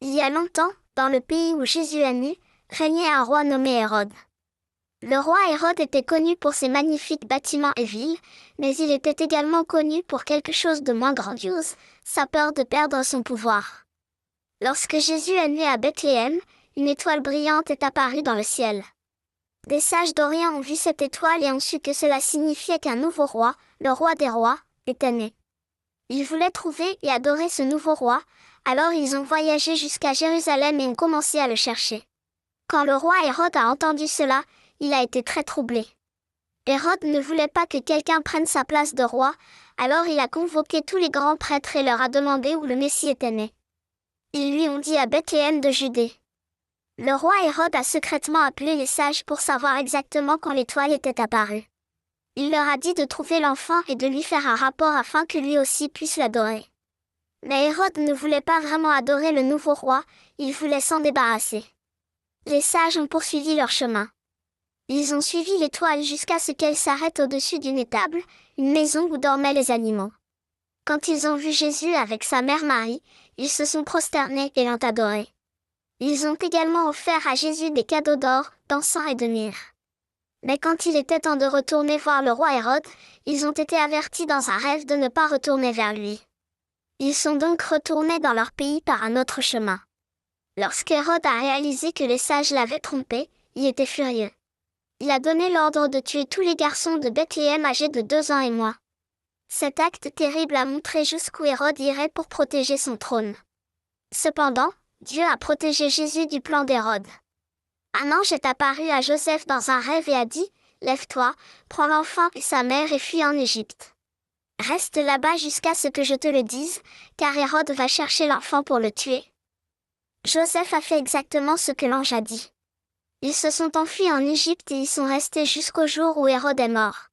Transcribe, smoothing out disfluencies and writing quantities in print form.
Il y a longtemps, dans le pays où Jésus est né, régnait un roi nommé Hérode. Le roi Hérode était connu pour ses magnifiques bâtiments et villes, mais il était également connu pour quelque chose de moins grandiose, sa peur de perdre son pouvoir. Lorsque Jésus est né à Bethléem, une étoile brillante est apparue dans le ciel. Des sages d'Orient ont vu cette étoile et ont su que cela signifiait qu'un nouveau roi, le roi des rois, était né. Ils voulaient trouver et adorer ce nouveau roi, alors ils ont voyagé jusqu'à Jérusalem et ont commencé à le chercher. Quand le roi Hérode a entendu cela, il a été très troublé. Hérode ne voulait pas que quelqu'un prenne sa place de roi, alors il a convoqué tous les grands prêtres et leur a demandé où le Messie était né. Ils lui ont dit à Bethléem de Judée. Le roi Hérode a secrètement appelé les sages pour savoir exactement quand l'étoile était apparue. Il leur a dit de trouver l'enfant et de lui faire un rapport afin que lui aussi puisse l'adorer. Mais Hérode ne voulait pas vraiment adorer le nouveau roi, il voulait s'en débarrasser. Les sages ont poursuivi leur chemin. Ils ont suivi l'étoile jusqu'à ce qu'elle s'arrête au-dessus d'une étable, une maison où dormaient les animaux. Quand ils ont vu Jésus avec sa mère Marie, ils se sont prosternés et l'ont adoré. Ils ont également offert à Jésus des cadeaux d'or, d'encens et de myrrhe. Mais quand il était temps de retourner voir le roi Hérode, ils ont été avertis dans un rêve de ne pas retourner vers lui. Ils sont donc retournés dans leur pays par un autre chemin. Lorsqu'Hérode a réalisé que les sages l'avaient trompé, il était furieux. Il a donné l'ordre de tuer tous les garçons de Bethléem âgés de 2 ans et moins. Cet acte terrible a montré jusqu'où Hérode irait pour protéger son trône. Cependant, Dieu a protégé Jésus du plan d'Hérode. Un ange est apparu à Joseph dans un rêve et a dit « Lève-toi, prends l'enfant et sa mère et fuis en Égypte. Reste là-bas jusqu'à ce que je te le dise, car Hérode va chercher l'enfant pour le tuer. » Joseph a fait exactement ce que l'ange a dit. Ils se sont enfuis en Égypte et y sont restés jusqu'au jour où Hérode est mort.